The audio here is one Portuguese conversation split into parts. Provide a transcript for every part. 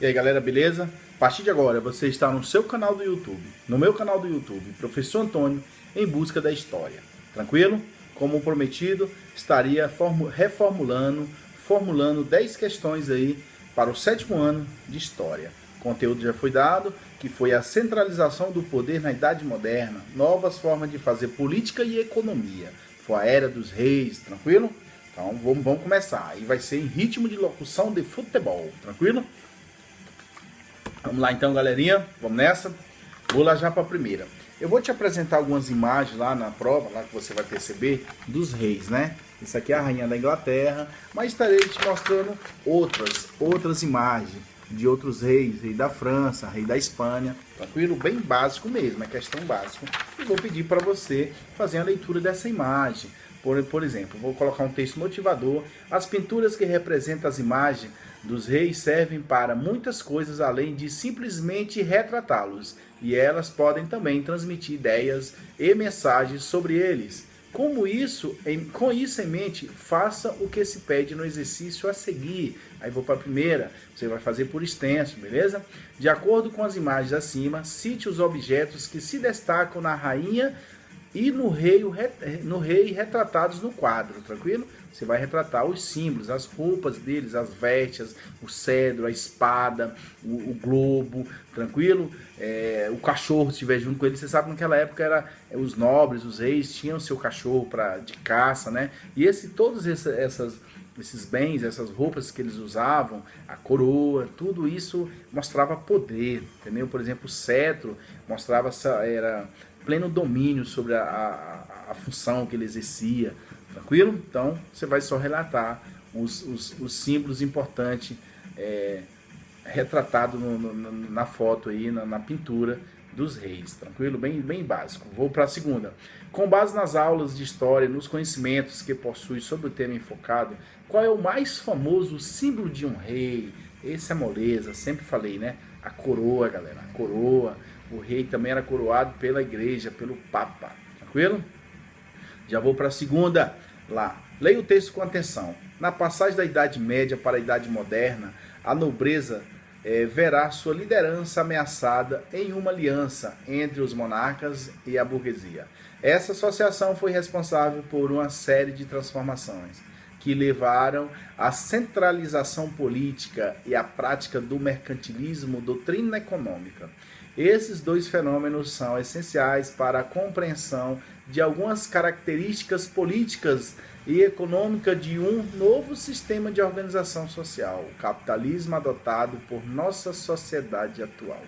E aí galera, beleza? A partir de agora você está no seu canal do YouTube, no meu canal do YouTube, Professor Antônio, em busca da história. Tranquilo? Como prometido, estaria formulando 10 questões aí para o 7º ano de História. O conteúdo já foi dado, que foi a centralização do poder na Idade Moderna, novas formas de fazer política e economia. Foi a Era dos Reis, tranquilo? Então vamos começar. E vai ser em ritmo de locução de futebol, tranquilo? Vamos lá então, galerinha, vamos nessa. Vou lá já para a primeira. Eu vou te apresentar algumas imagens lá na prova, lá que você vai perceber, dos reis, né? Isso aqui é a rainha da Inglaterra, mas estarei te mostrando outras imagens de outros reis, rei da França, rei da Espanha, tranquilo? Bem básico mesmo, é questão básica. E vou pedir para você fazer a leitura dessa imagem. Por exemplo, vou colocar um texto motivador. As pinturas que representam as imagens dos reis servem para muitas coisas além de simplesmente retratá-los, e elas podem também transmitir ideias e mensagens sobre eles. Com isso em mente, faça o que se pede no exercício a seguir. Aí vou para a primeira, você vai fazer por extenso, beleza? De acordo com as imagens acima, cite os objetos que se destacam na rainha e no rei retratados no quadro, tranquilo? Você vai retratar os símbolos, as roupas deles, as vestes, o cedro, a espada, o globo, tranquilo? O cachorro, se estiver junto com ele, você sabe que naquela época os nobres, os reis, tinham seu cachorro de caça, né? E todos esses bens, essas roupas que eles usavam, a coroa, tudo isso mostrava poder, entendeu? Por exemplo, o cetro mostrava era pleno domínio sobre a função que ele exercia, tranquilo? Então, você vai só relatar os símbolos importantes retratados na foto aí, na pintura dos reis, tranquilo? Bem básico. Vou para a segunda. Com base nas aulas de história, nos conhecimentos que possui sobre o tema enfocado, qual é o mais famoso símbolo de um rei? Esse é moleza, sempre falei, né? A coroa, galera, a coroa. O rei também era coroado pela igreja, pelo Papa, tranquilo? Já vou para a segunda lá. Leia o texto com atenção. Na passagem da Idade Média para a Idade Moderna, a nobreza verá sua liderança ameaçada em uma aliança entre os monarcas e a burguesia. Essa associação foi responsável por uma série de transformações que levaram à centralização política e à prática do mercantilismo, doutrina econômica. Esses dois fenômenos são essenciais para a compreensão de algumas características políticas e econômicas de um novo sistema de organização social, o capitalismo adotado por nossa sociedade atual.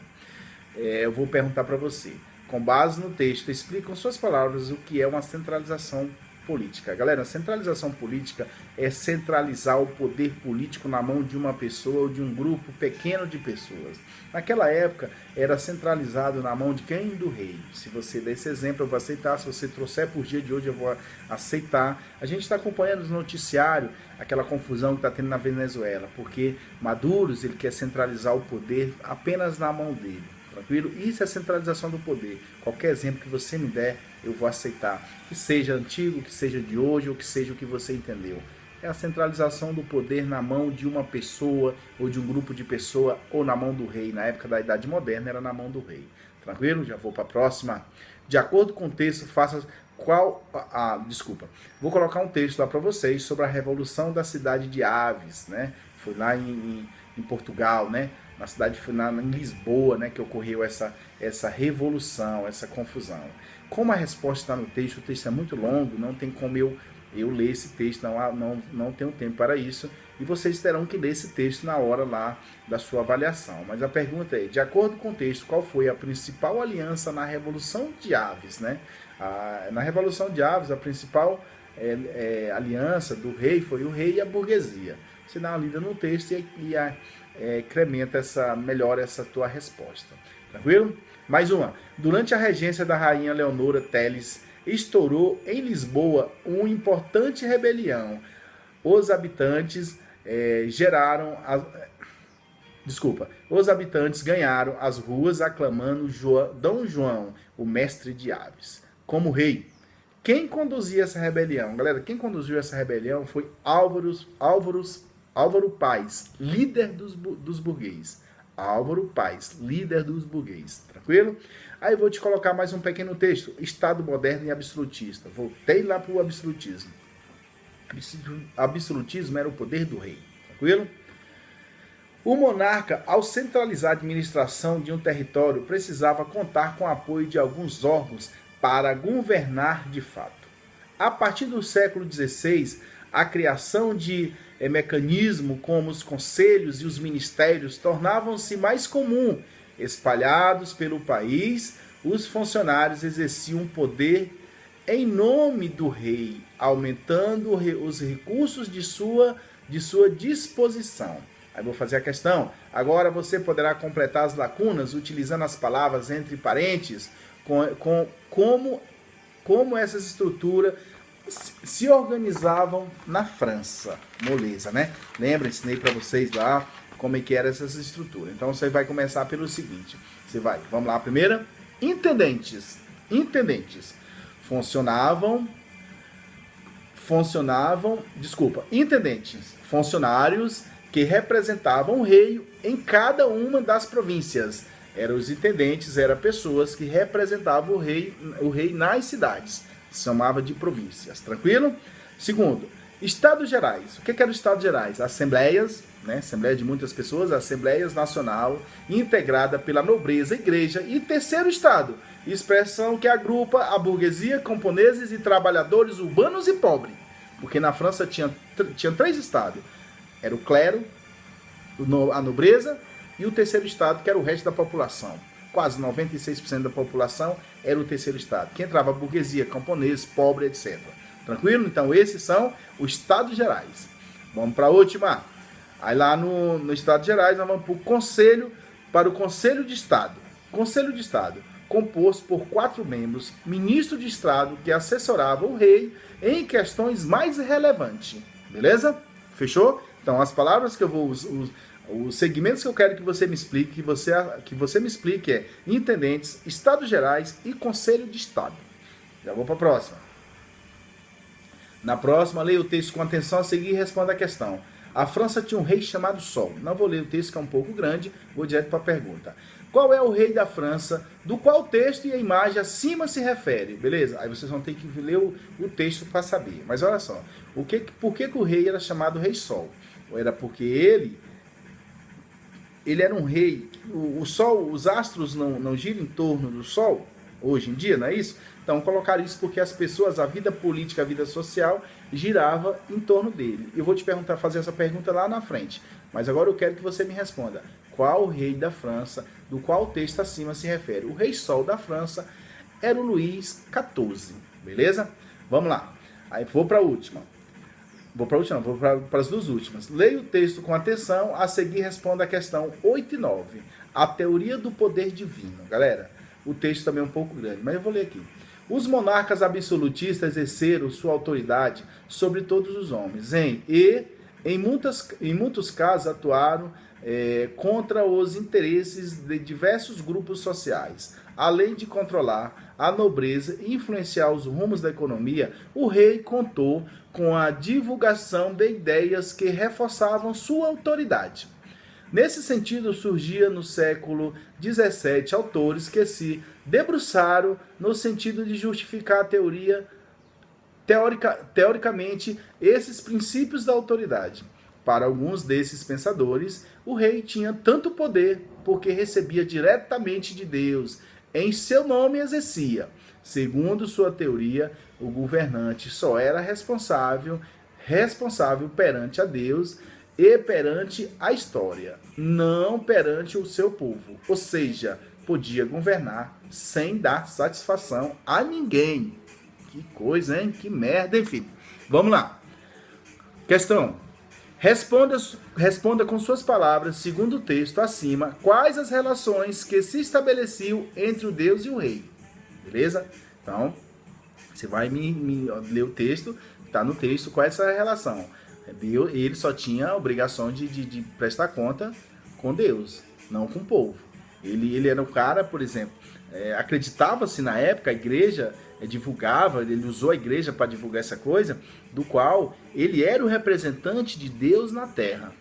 Eu vou perguntar para você, com base no texto, explica com suas palavras o que é uma centralização política. Galera, a centralização política é centralizar o poder político na mão de uma pessoa ou de um grupo pequeno de pessoas. Naquela época, era centralizado na mão de quem? Do rei. Se você der esse exemplo, eu vou aceitar. Se você trouxer por dia de hoje, eu vou aceitar. A gente está acompanhando no noticiário aquela confusão que está tendo na Venezuela, porque Maduro, ele quer centralizar o poder apenas na mão dele. Tranquilo? Isso é centralização do poder. Qualquer exemplo que você me der, eu vou aceitar. Que seja antigo, que seja de hoje, ou que seja o que você entendeu. É a centralização do poder na mão de uma pessoa, ou de um grupo de pessoas, ou na mão do rei. Na época da Idade Moderna, era na mão do rei. Tranquilo? Já vou para a próxima. De acordo com o texto, faça qual... desculpa. Vou colocar um texto lá para vocês sobre a Revolução da cidade de Aves, né? Foi lá em Portugal, né? Na cidade, em Lisboa, né, que ocorreu essa revolução, essa confusão. Como a resposta está no texto, o texto é muito longo, não tem como eu ler esse texto, não tenho tempo para isso, e vocês terão que ler esse texto na hora lá da sua avaliação. Mas a pergunta é, de acordo com o texto, qual foi a principal aliança na Revolução de Aves, né? Na Revolução de Aves, a principal aliança do rei foi o rei e a burguesia. Você dá uma lida no texto e incrementa melhora essa tua resposta. Tranquilo? Mais uma. Durante a regência da rainha Leonora Teles, estourou em Lisboa uma importante rebelião. Os habitantes ganharam as ruas aclamando Dom João, o mestre de Aves, como rei. Quem conduzia essa rebelião? Galera, quem conduziu essa rebelião foi Álvaro Paz, líder dos burgueses. Álvaro Paz, líder dos burguês, tranquilo? Aí eu vou te colocar mais um pequeno texto, Estado moderno e absolutista. Voltei lá para o absolutismo. Absolutismo era o poder do rei, tranquilo? O monarca, ao centralizar a administração de um território, precisava contar com o apoio de alguns órgãos para governar de fato. A partir do século XVI, a criação de mecanismos como os conselhos e os ministérios tornavam-se mais comum. Espalhados pelo país, os funcionários exerciam poder em nome do rei, aumentando os recursos de sua disposição. Aí vou fazer a questão. Agora você poderá completar as lacunas utilizando as palavras entre parênteses, como essas estruturas se organizavam na França. Moleza, né? Lembra, ensinei para vocês lá como é que eram essas estruturas. Então você vai começar pelo seguinte. Vamos lá, a primeira. Intendentes. Intendentes. Funcionários que representavam o rei em cada uma das províncias. Eram os intendentes, eram pessoas que representavam o rei nas cidades. Se chamava de províncias, tranquilo? Segundo, Estados Gerais. O que eram os Estados Gerais? Assembleias, né? Assembleia de muitas pessoas, Assembleias Nacional, integrada pela nobreza, igreja. E terceiro Estado, expressão que agrupa a burguesia, camponeses e trabalhadores urbanos e pobres. Porque na França tinha 3 estados. Era o clero, a nobreza e o terceiro estado, que era o resto da população. Quase 96% da população era o terceiro estado, que entrava a burguesia, camponeses, pobre, etc. Tranquilo? Então esses são os Estados Gerais. Vamos para a última. Aí lá no Estados Gerais nós vamos para o Conselho de Estado. Conselho de Estado, composto por 4 membros, ministro de Estado que assessorava o rei em questões mais relevantes. Beleza? Fechou? Então, as palavras que eu vou... Os segmentos que eu quero que você me explique, que você me explique é intendentes, Estados Gerais e Conselho de Estado. Já vou para a próxima. Na próxima, leia o texto com atenção a seguir e responda a questão. A França tinha um rei chamado Sol. Não vou ler o texto que é um pouco grande, vou direto para a pergunta. Qual é o rei da França, do qual o texto e a imagem acima se refere? Beleza? Aí vocês vão ter que ler o texto para saber. Mas olha só, por que o rei era chamado Rei Sol? Era porque ele era um rei. O Sol, os astros não giram em torno do Sol, hoje em dia, não é isso? Então colocaram isso porque as pessoas, a vida política, a vida social, girava em torno dele. Eu vou te fazer essa pergunta lá na frente. Mas agora eu quero que você me responda. Qual o rei da França, do qual o texto acima se refere? O Rei Sol da França era o Luís XIV. Beleza? Vamos lá. Aí vou para a última. Vou para as 2 últimas. Leia o texto com atenção, a seguir responda a questão 8 e 9. A teoria do poder divino. Galera, o texto também é um pouco grande, mas eu vou ler aqui. Os monarcas absolutistas exerceram sua autoridade sobre todos os homens, em muitos casos atuaram contra os interesses de diversos grupos sociais. Além de controlar a nobreza e influenciar os rumos da economia, o rei contou com a divulgação de ideias que reforçavam sua autoridade. Nesse sentido, surgia no século XVII autores que se debruçaram no sentido de justificar teoricamente esses princípios da autoridade. Para alguns desses pensadores, o rei tinha tanto poder porque recebia diretamente de Deus, em seu nome exercia. Segundo sua teoria, o governante só era responsável perante a Deus e perante a história, não perante o seu povo. Ou seja, podia governar sem dar satisfação a ninguém. Que coisa, hein? Que merda, enfim. Vamos lá. Questão. Responda com suas palavras, segundo o texto acima, quais as relações que se estabeleciam entre o Deus e o rei. Beleza? Então, você vai me ler o texto, está no texto, qual é essa relação. Ele só tinha a obrigação de prestar conta com Deus, não com o povo. Ele era um cara, por exemplo, acreditava-se na época, a igreja divulgava, ele usou a igreja para divulgar essa coisa, do qual ele era o representante de Deus na terra.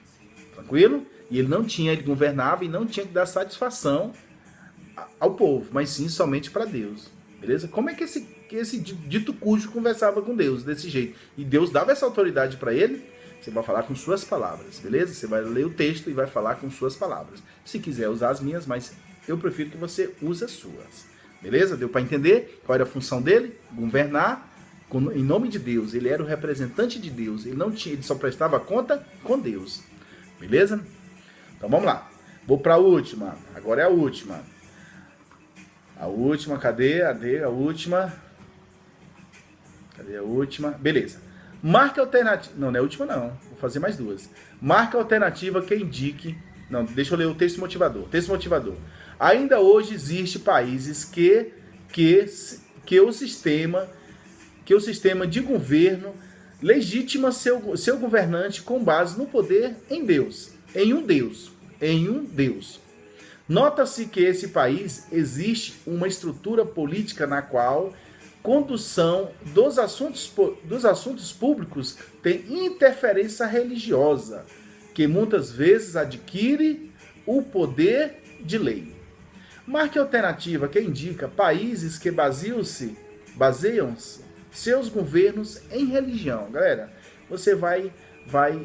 tranquilo? E ele governava e não tinha que dar satisfação ao povo, mas sim somente para Deus, beleza? Como é que esse dito cujo conversava com Deus desse jeito? E Deus dava essa autoridade para ele? Você vai falar com suas palavras, beleza? Você vai ler o texto e vai falar com suas palavras. Se quiser usar as minhas, mas eu prefiro que você use as suas, beleza? Deu para entender qual era a função dele? Governar em nome de Deus. Ele era o representante de Deus. Ele só prestava conta com Deus, beleza? Então vamos lá. Vou para a última. Agora é a última. A última, cadê? A última. Cadê a última? Beleza. Marca alternativa. Não é a última não. Vou fazer mais duas. Marca alternativa que indique. Não, deixa eu ler o texto motivador. Texto motivador. Ainda hoje existe países que o sistema de governo legitima seu governante com base no poder em Deus. Em um Deus. Nota-se que esse país existe uma estrutura política na qual condução dos assuntos públicos tem interferência religiosa, que muitas vezes adquire o poder de lei. Marque a alternativa que indica países que baseiam-se seus governos em religião. Galera, você vai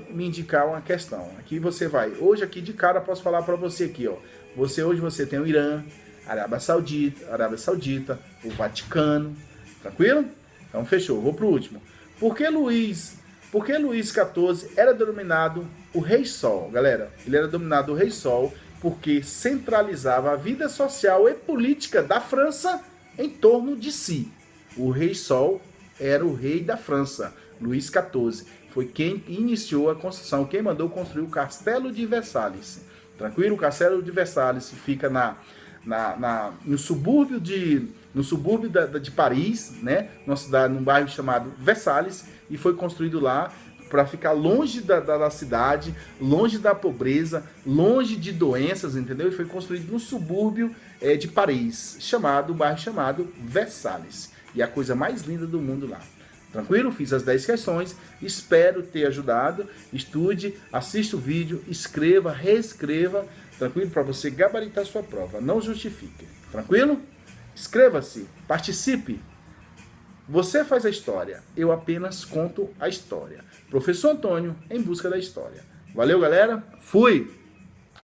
me indicar uma questão. Aqui você vai. Hoje aqui de cara posso falar para você aqui, ó. Hoje você tem o Irã, Arábia Saudita, o Vaticano, tranquilo? Então fechou. Vou pro último. Por que Luís XIV era denominado o Rei Sol, galera? Ele era denominado o Rei Sol porque centralizava a vida social e política da França em torno de si. O Rei Sol era o rei da França, Luís XIV. Foi quem iniciou a construção, quem mandou construir o Castelo de Versalhes. Tranquilo? O Castelo de Versalhes fica no subúrbio de Paris, né? Num bairro chamado Versalhes, e foi construído lá para ficar longe da cidade, longe da pobreza, longe de doenças, entendeu? E foi construído no subúrbio de Paris, um bairro chamado Versalhes. E a coisa mais linda do mundo lá. Tranquilo? Fiz as 10 questões, espero ter ajudado. Estude, assista o vídeo, escreva, reescreva, tranquilo? Para você gabaritar sua prova, não justifique. Tranquilo? Inscreva-se, participe. Você faz a história, eu apenas conto a história. Professor Antônio, em busca da história. Valeu, galera. Fui!